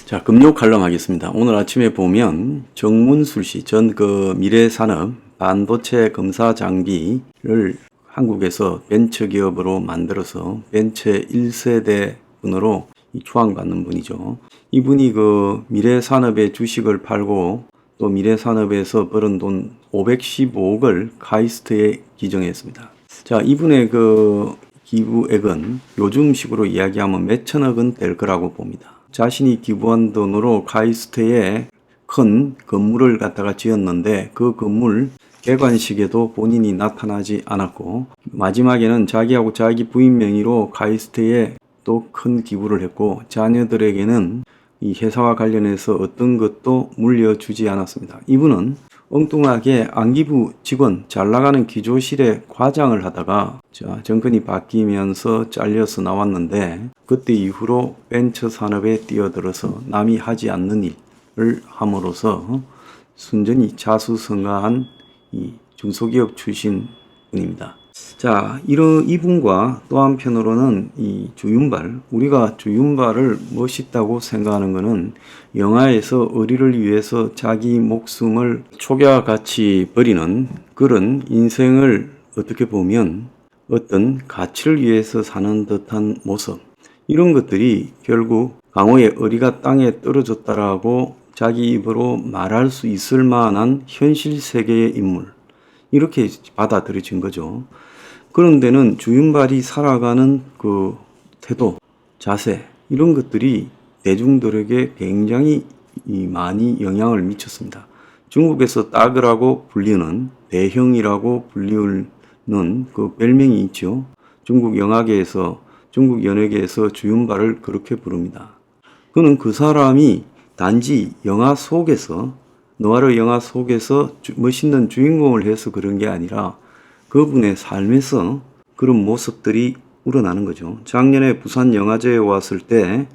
자, 금요 칼럼 하겠습니다. 오늘 아침에 보면 정문술 씨 전 미래산업 반도체 검사 장비를 한국에서 벤처기업으로 만들어서 벤처 1세대 분으로 추앙받는 분이죠. 이분이 미래산업의 주식을 팔고 또 미래산업에서 벌은 돈 515억을 카이스트에 기증했습니다. 자, 이분의 기부액은 요즘식으로 이야기하면 몇천억은 될 거라고 봅니다. 자신이 기부한 돈으로 카이스트에 큰 건물을 갖다가 지었는데 그 건물 개관식에도 본인이 나타나지 않았고 마지막에는 자기하고 자기 부인 명의로 카이스트에 또 큰 기부를 했고 자녀들에게는 이 회사와 관련해서 어떤 것도 물려주지 않았습니다. 이분은 엉뚱하게 안기부 직원 잘 나가는 기조실에 과장을 하다가 정권이 바뀌면서 잘려서 나왔는데 그때 이후로 벤처 산업에 뛰어들어서 남이 하지 않는 일을 함으로써 순전히 자수성가한 이 중소기업 출신 분입니다. 자, 이분과 또 한편으로는 이 주윤발, 우리가 주윤발을 멋있다고 생각하는 것은 영화에서 의리를 위해서 자기 목숨을 촉야같이 버리는 그런 인생을 어떻게 보면 어떤 가치를 위해서 사는 듯한 모습, 이런 것들이 결국 강호의 의리가 땅에 떨어졌다라고 자기 입으로 말할 수 있을 만한 현실 세계의 인물, 이렇게 받아들여진 거죠. 그런 데는 주윤발이 살아가는 그 태도, 자세, 이런 것들이 대중들에게 굉장히 많이 영향을 미쳤습니다. 중국에서 따그라고 불리는 대형이라고 불리는 그 별명이 있죠. 중국 영화계에서, 중국 연예계에서 주윤발을 그렇게 부릅니다. 그는 그 사람이 단지 영화 속에서, 느와르 영화 속에서 멋있는 주인공을 해서 그런 게 아니라 그분의 삶에서 그런 모습들이 우러나는 거죠. 작년에 부산 영화제에 왔을 때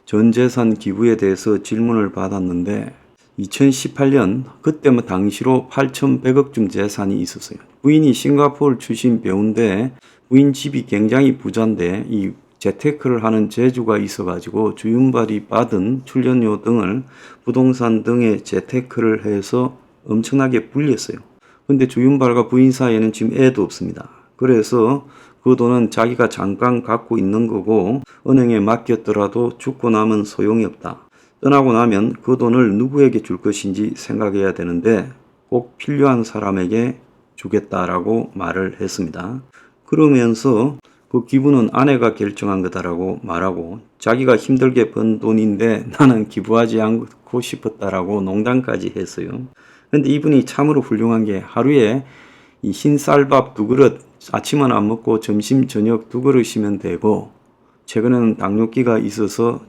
전 재산 기부에 대해서 질문을 받았는데 2018년 그때만 당시로 8,100억쯤 재산이 있었어요. 부인이 싱가포르 출신 배우인데 부인 집이 굉장히 부자인데 이 재테크를 하는 재주가 있어가지고 주윤발이 받은 출연료 등을 부동산 등에 재테크를 해서 엄청나게 불렸어요. 근데 주윤발과 부인 사이에는 지금 애도 없습니다. 그래서 그 돈은 자기가 잠깐 갖고 있는 거고 은행에 맡겼더라도 죽고 나면 소용이 없다. 떠나고 나면 그 돈을 누구에게 줄 것인지 생각해야 되는데 꼭 필요한 사람에게 주겠다라고 말을 했습니다. 그러면서 그 기부는 아내가 결정한 거다라고 말하고 자기가 힘들게 번 돈인데 나는 기부하지 않고 싶었다라고 농담까지 했어요. 근데 이분이 참으로 훌륭한 게 하루에 이 흰쌀밥 2그릇, 아침은 안 먹고 점심 저녁 2그릇이면 되고 최근에는 당뇨기가 있어서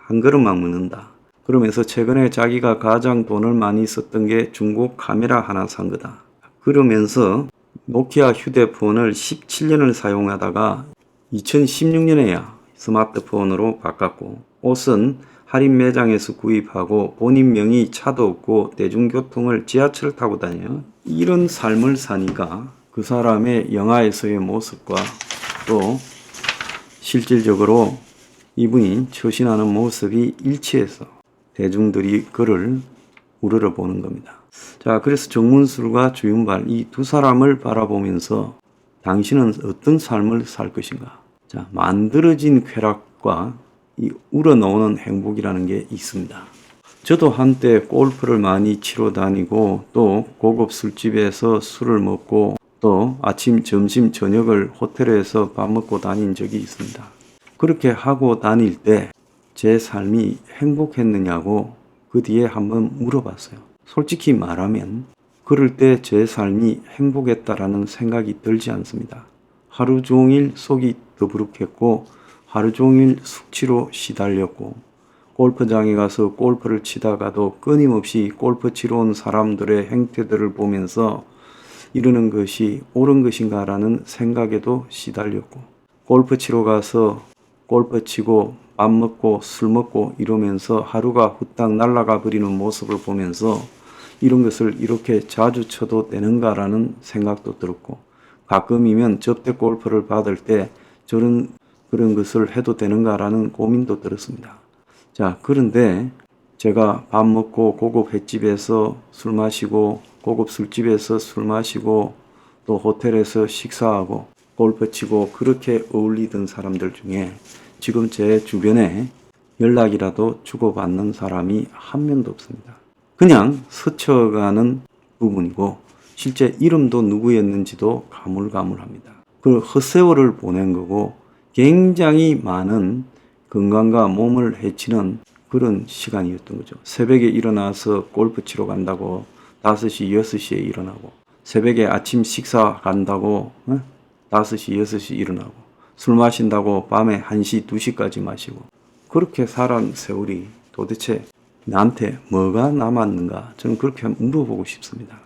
1그릇만 먹는다. 그러면서 최근에 자기가 가장 돈을 많이 썼던 게 중고 카메라 하나 산 거다. 그러면서 노키아 휴대폰을 17년을 사용하다가 2016년에야 스마트폰으로 바꿨고 옷은 할인 매장에서 구입하고 본인 명의 차도 없고 대중교통을 지하철 타고 다녀요. 이런 삶을 사니까 그 사람의 영화에서의 모습과 또 실질적으로 이분이 처신하는 모습이 일치해서 대중들이 그를 우러러보는 겁니다. 자, 그래서 정문술과 주윤발 이 두 사람을 바라보면서 당신은 어떤 삶을 살 것인가? 자, 만들어진 쾌락과 이 우러나오는 행복이라는 게 있습니다. 저도 한때 골프를 많이 치러 다니고 또 고급 술집에서 술을 먹고 또 아침, 점심, 저녁을 호텔에서 밥 먹고 다닌 적이 있습니다. 그렇게 하고 다닐 때 제 삶이 행복했느냐고 그 뒤에 한번 물어봤어요. 솔직히 말하면 그럴 때 제 삶이 행복했다라는 생각이 들지 않습니다. 하루 종일 속이 더부룩했고 하루 종일 숙취로 시달렸고 골프장에 가서 골프를 치다가도 끊임없이 골프 치러 온 사람들의 행태들을 보면서 이러는 것이 옳은 것인가 라는 생각에도 시달렸고 골프 치러 가서 골프 치고 밥 먹고 술 먹고 이러면서 하루가 후딱 날아가 버리는 모습을 보면서 이런 것을 이렇게 자주 쳐도 되는가 라는 생각도 들었고 가끔이면 접대 골프를 받을 때 그런 것을 해도 되는가 라는 고민도 들었습니다. 자, 그런데 제가 밥 먹고 고급 횟집에서 술 마시고 고급 술집에서 술 마시고 또 호텔에서 식사하고 골프 치고 그렇게 어울리던 사람들 중에 지금 제 주변에 연락이라도 주고받는 사람이 한 명도 없습니다. 그냥 스쳐가는 부분이고 실제 이름도 누구였는지도 가물가물합니다. 그 헛세월을 보낸 거고 굉장히 많은 건강과 몸을 해치는 그런 시간이었던 거죠. 새벽에 일어나서 골프 치러 간다고 5시, 6시에 일어나고 새벽에 아침 식사 간다고 5시, 6시 일어나고 술 마신다고 밤에 1시, 2시까지 마시고 그렇게 살아온 세월이 도대체 나한테 뭐가 남았는가 저는 그렇게 물어보고 싶습니다.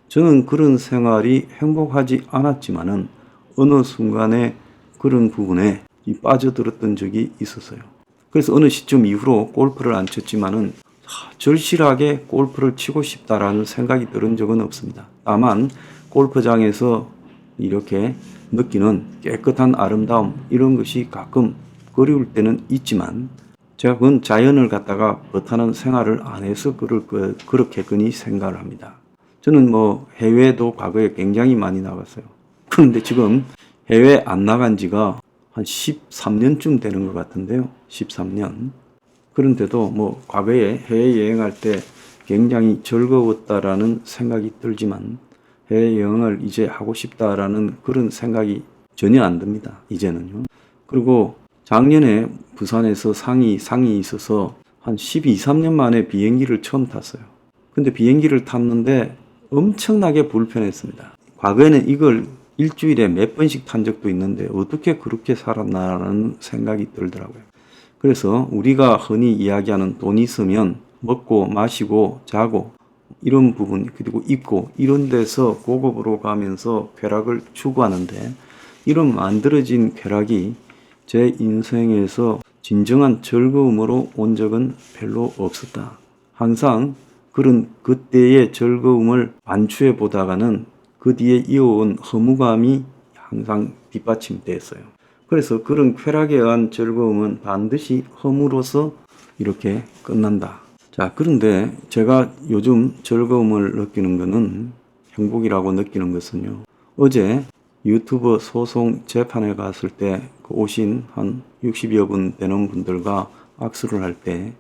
저는 그런 생활이 행복하지 않았지만은 어느 순간에 그런 부분에 빠져들었던 적이 있었어요. 그래서 어느 시점 이후로 골프를 안 쳤지만은 절실하게 골프를 치고 싶다라는 생각이 들은 적은 없습니다. 다만 골프장에서 이렇게 느끼는 깨끗한 아름다움 이런 것이 가끔 그리울 때는 있지만 제가 그건 자연을 갖다가 버타는 생활을 안 해서 그렇게거니 생각을 합니다. 저는 해외도 과거에 굉장히 많이 나갔어요. 그런데 지금 해외 안 나간 지가 한 13년쯤 되는 것 같은데요. 13년. 그런데도 과거에 해외여행할 때 굉장히 즐거웠다라는 생각이 들지만 해외여행을 이제 하고 싶다라는 그런 생각이 전혀 안 듭니다. 이제는요. 그리고 작년에 부산에서 상이 있어서 한 12, 13년 만에 비행기를 처음 탔어요. 근데 비행기를 탔는데 엄청나게 불편했습니다. 과거에는 이걸 일주일에 몇 번씩 탄 적도 있는데 어떻게 그렇게 살았나라는 생각이 들더라고요. 그래서 우리가 흔히 이야기하는 돈 있으면 먹고 마시고 자고 이런 부분 그리고 입고 이런 데서 고급으로 가면서 쾌락을 추구하는데 이런 만들어진 쾌락이 제 인생에서 진정한 즐거움으로 온 적은 별로 없었다. 항상 그런 그때의 즐거움을 반추해 보다가는 그 뒤에 이어온 허무감이 항상 뒷받침됐어요. 그래서 그런 쾌락에 의한 즐거움은 반드시 허무로서 이렇게 끝난다. 자, 그런데 제가 요즘 즐거움을 느끼는 것은 행복이라고 느끼는 것은요. 어제 유튜브 소송 재판에 갔을 때 오신 한 60여 분 되는 분들과 악수를 할 때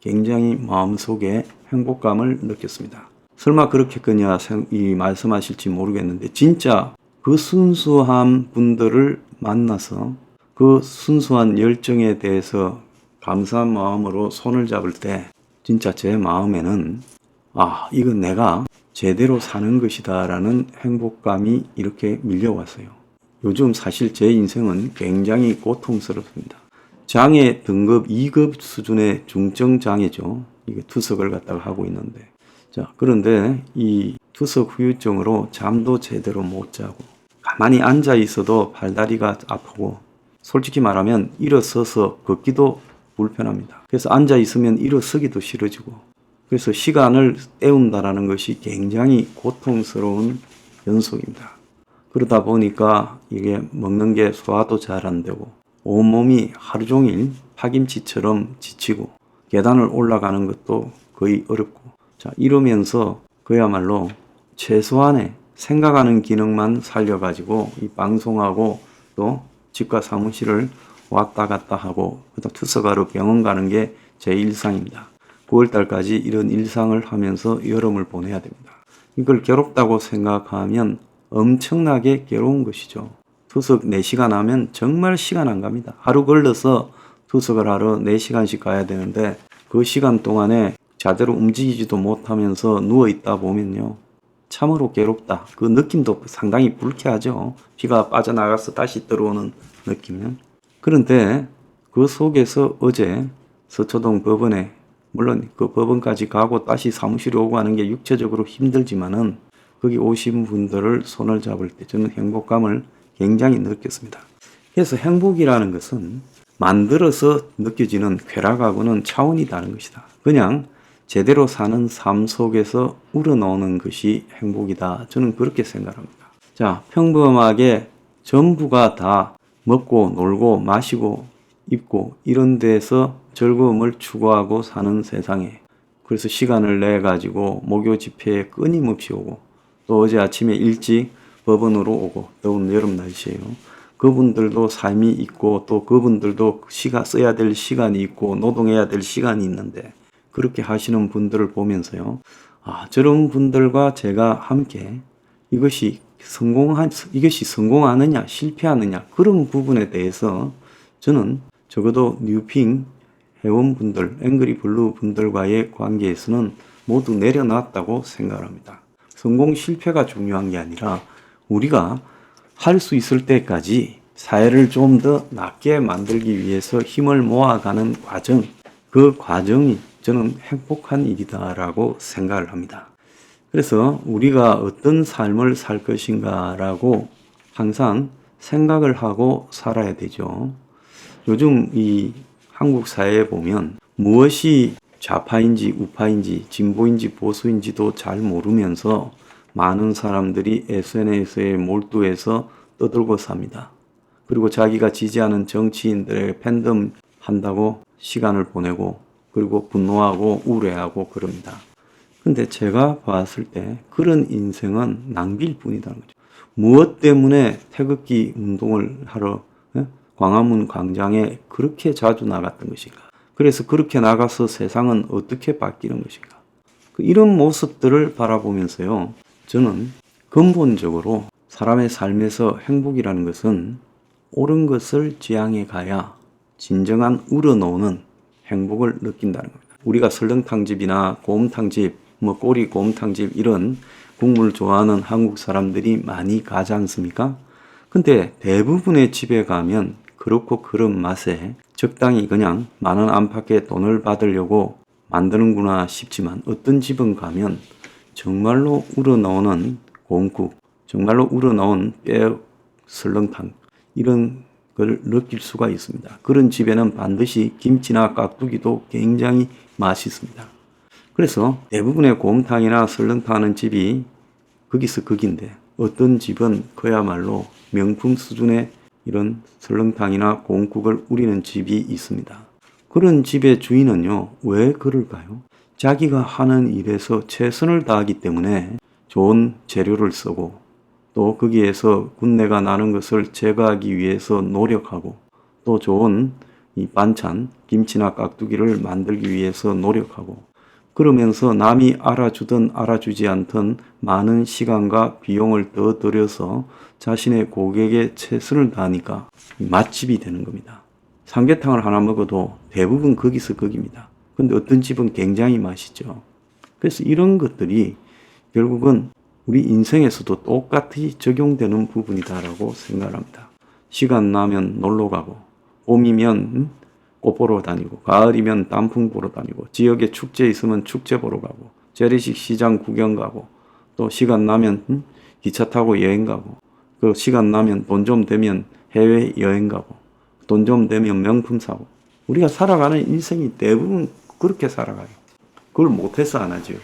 굉장히 마음속에 행복감을 느꼈습니다. 설마 그렇겠거냐 말씀하실지 모르겠는데 진짜 그 순수한 분들을 만나서 그 순수한 열정에 대해서 감사한 마음으로 손을 잡을 때 진짜 제 마음에는 이건 내가 제대로 사는 것이다 라는 행복감이 이렇게 밀려왔어요. 요즘 사실 제 인생은 굉장히 고통스럽습니다. 장애 등급 2급 수준의 중증 장애죠. 이게 투석을 갖다가 하고 있는데 자, 그런데 이 투석 후유증으로 잠도 제대로 못 자고 가만히 앉아 있어도 발다리가 아프고 솔직히 말하면 일어서서 걷기도 불편합니다. 그래서 앉아 있으면 일어서기도 싫어지고 그래서 시간을 때운다라는 것이 굉장히 고통스러운 연속입니다. 그러다 보니까 이게 먹는 게 소화도 잘 안 되고 온몸이 하루 종일 파김치처럼 지치고 계단을 올라가는 것도 거의 어렵고 자, 이러면서 그야말로 최소한의 생각하는 기능만 살려가지고 이 방송하고 또 집과 사무실을 왔다 갔다 하고 그다음 투석하러 병원 가는 게 제 일상입니다. 9월달까지 이런 일상을 하면서 여름을 보내야 됩니다. 이걸 괴롭다고 생각하면 엄청나게 괴로운 것이죠. 투석 4시간 하면 정말 시간 안 갑니다. 하루 걸러서 투석을 하러 4시간씩 가야 되는데 그 시간 동안에 제대로 움직이지도 못하면서 누워있다 보면요. 참으로 괴롭다. 그 느낌도 상당히 불쾌하죠. 피가 빠져나가서 다시 들어오는 느낌은. 그런데 그 속에서 어제 서초동 법원에 물론 그 법원까지 가고 다시 사무실에 오고 하는 게 육체적으로 힘들지만은 거기 오신 분들을 손을 잡을 때 저는 행복감을 굉장히 느꼈습니다. 그래서 행복이라는 것은 만들어서 느껴지는 쾌락하고는 차원이 다른 것이다. 그냥 제대로 사는 삶 속에서 우러나오는 것이 행복이다. 저는 그렇게 생각합니다. 자, 평범하게 전부가 다 먹고 놀고 마시고 입고 이런 데서 즐거움을 추구하고 사는 세상에 그래서 시간을 내 가지고 목요 집회에 끊임없이 오고, 또 어제 아침에 일찍 법원으로 오고, 더운 여름 날씨에요. 그분들도 삶이 있고, 또 그분들도 써야 될 시간이 있고, 노동해야 될 시간이 있는데, 그렇게 하시는 분들을 보면서요, 저런 분들과 제가 함께 이것이 성공하느냐, 실패하느냐, 그런 부분에 대해서 저는 적어도 뉴핑 회원분들, 앵그리 블루 분들과의 관계에서는 모두 내려놨다고 생각합니다. 성공, 실패가 중요한 게 아니라 우리가 할 수 있을 때까지 사회를 좀 더 낫게 만들기 위해서 힘을 모아가는 과정, 그 과정이 저는 행복한 일이다라고 생각을 합니다. 그래서 우리가 어떤 삶을 살 것인가라고 항상 생각을 하고 살아야 되죠. 요즘 이 한국 사회에 보면 무엇이 좌파인지 우파인지 진보인지 보수인지도 잘 모르면서 많은 사람들이 SNS에 몰두해서 떠들고 삽니다. 그리고 자기가 지지하는 정치인들의 팬덤 한다고 시간을 보내고, 그리고 분노하고 우울해하고 그럽니다. 근데 제가 봤을 때 그런 인생은 낭비일 뿐이라는 거죠. 무엇 때문에 태극기 운동을 하러 광화문 광장에 그렇게 자주 나갔던 것인가? 그래서 그렇게 나가서 세상은 어떻게 바뀌는 것인가? 이런 모습들을 바라보면서요, 저는 근본적으로 사람의 삶에서 행복이라는 것은 옳은 것을 지향해 가야 진정한 우러나오는 행복을 느낀다는 겁니다. 우리가 설렁탕집이나 곰탕집, 꼬리 곰탕집 이런 국물 좋아하는 한국 사람들이 많이 가지 않습니까? 근데 대부분의 집에 가면 그렇고 그런 맛에 적당히 그냥 만원 안팎의 돈을 받으려고 만드는구나 싶지만, 어떤 집은 가면 정말로 우러나오는 곰국, 정말로 우러나온 뼈 설렁탕, 이런 걸 느낄 수가 있습니다. 그런 집에는 반드시 김치나 깍두기도 굉장히 맛있습니다. 그래서 대부분의 곰탕이나 설렁탕 하는 집이 거기서 거긴데, 어떤 집은 그야말로 명품 수준의 이런 설렁탕이나 곰국을 우리는 집이 있습니다. 그런 집의 주인은요, 왜 그럴까요? 자기가 하는 일에서 최선을 다하기 때문에 좋은 재료를 쓰고, 또 거기에서 군내가 나는 것을 제거하기 위해서 노력하고, 또 좋은 이 반찬, 김치나 깍두기를 만들기 위해서 노력하고, 그러면서 남이 알아주든 알아주지 않든 많은 시간과 비용을 더 들여서 자신의 고객에 최선을 다하니까 맛집이 되는 겁니다. 삼계탕을 하나 먹어도 대부분 거기서 거기입니다. 근데 어떤 집은 굉장히 맛있죠. 그래서 이런 것들이 결국은 우리 인생에서도 똑같이 적용되는 부분이다라고 생각합니다. 시간 나면 놀러 가고, 봄이면 꽃 보러 다니고, 가을이면 단풍 보러 다니고, 지역에 축제 있으면 축제 보러 가고, 재래식 시장 구경 가고, 또 시간 나면 기차 타고 여행 가고, 그 시간 나면 돈 좀 되면 해외 여행 가고, 돈 좀 되면 명품 사고. 우리가 살아가는 인생이 대부분 그렇게 살아가요. 그걸 못해서 안 하죠.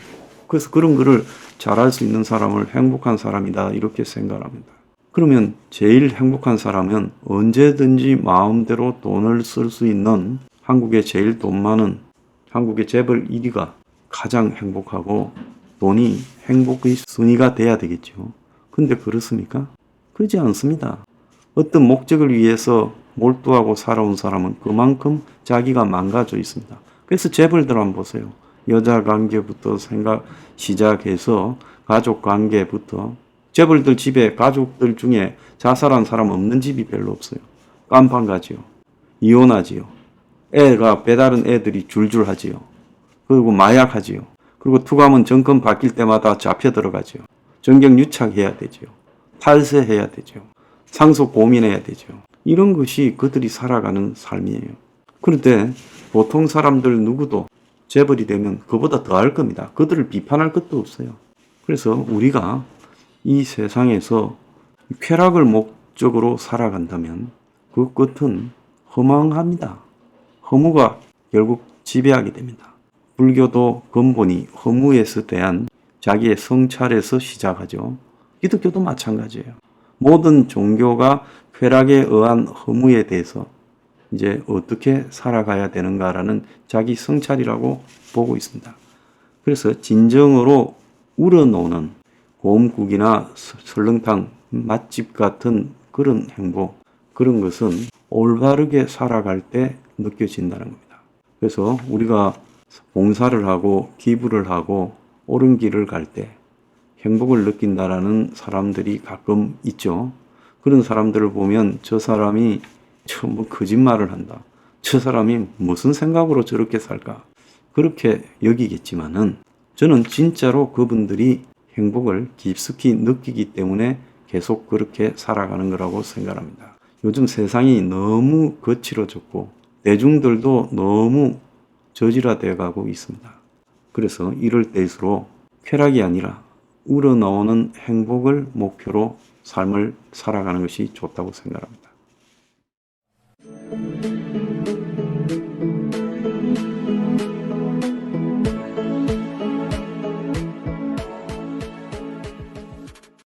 그래서 그런 거를 잘할 수 있는 사람을 행복한 사람이다, 이렇게 생각합니다. 그러면 제일 행복한 사람은 언제든지 마음대로 돈을 쓸 수 있는 한국에 제일 돈 많은 한국의 재벌 1위가 가장 행복하고 돈이 행복의 순위가 돼야 되겠죠. 근데 그렇습니까? 그러지 않습니다. 어떤 목적을 위해서 몰두하고 살아온 사람은 그만큼 자기가 망가져 있습니다. 그래서 재벌들 한번 보세요. 여자 관계부터 시작해서 가족 관계부터, 재벌들 집에 가족들 중에 자살한 사람 없는 집이 별로 없어요. 깜빵 가지요. 이혼하지요. 애가 배다른 애들이 줄줄 하지요. 그리고 마약하지요. 그리고 투감은 정권 바뀔 때마다 잡혀 들어가지요. 정경 유착해야 되지요. 탈세해야 되죠. 상속 고민해야 되죠. 이런 것이 그들이 살아가는 삶이에요. 그런데 보통 사람들 누구도 재벌이 되면 그보다 더 할 겁니다. 그들을 비판할 것도 없어요. 그래서 우리가 이 세상에서 쾌락을 목적으로 살아간다면 그 끝은 허망합니다. 허무가 결국 지배하게 됩니다. 불교도 근본이 허무에서 대한 자기의 성찰에서 시작하죠. 기독교도 마찬가지예요. 모든 종교가 쾌락에 의한 허무에 대해서 이제 어떻게 살아가야 되는가라는 자기 성찰이라고 보고 있습니다. 그래서 진정으로 우러노는 곰국이나 설렁탕, 맛집 같은 그런 행복, 그런 것은 올바르게 살아갈 때 느껴진다는 겁니다. 그래서 우리가 봉사를 하고 기부를 하고 옳은 길을 갈 때 행복을 느낀다라는 사람들이 가끔 있죠. 그런 사람들을 보면 저 사람이 뭐 거짓말을 한다. 저 사람이 무슨 생각으로 저렇게 살까? 그렇게 여기겠지만은 저는 진짜로 그분들이 행복을 깊숙이 느끼기 때문에 계속 그렇게 살아가는 거라고 생각합니다. 요즘 세상이 너무 거칠어졌고 대중들도 너무 저질화되어 가고 있습니다. 그래서 이럴 때일수록 쾌락이 아니라 우러나오는 행복을 목표로 삶을 살아가는 것이 좋다고 생각합니다.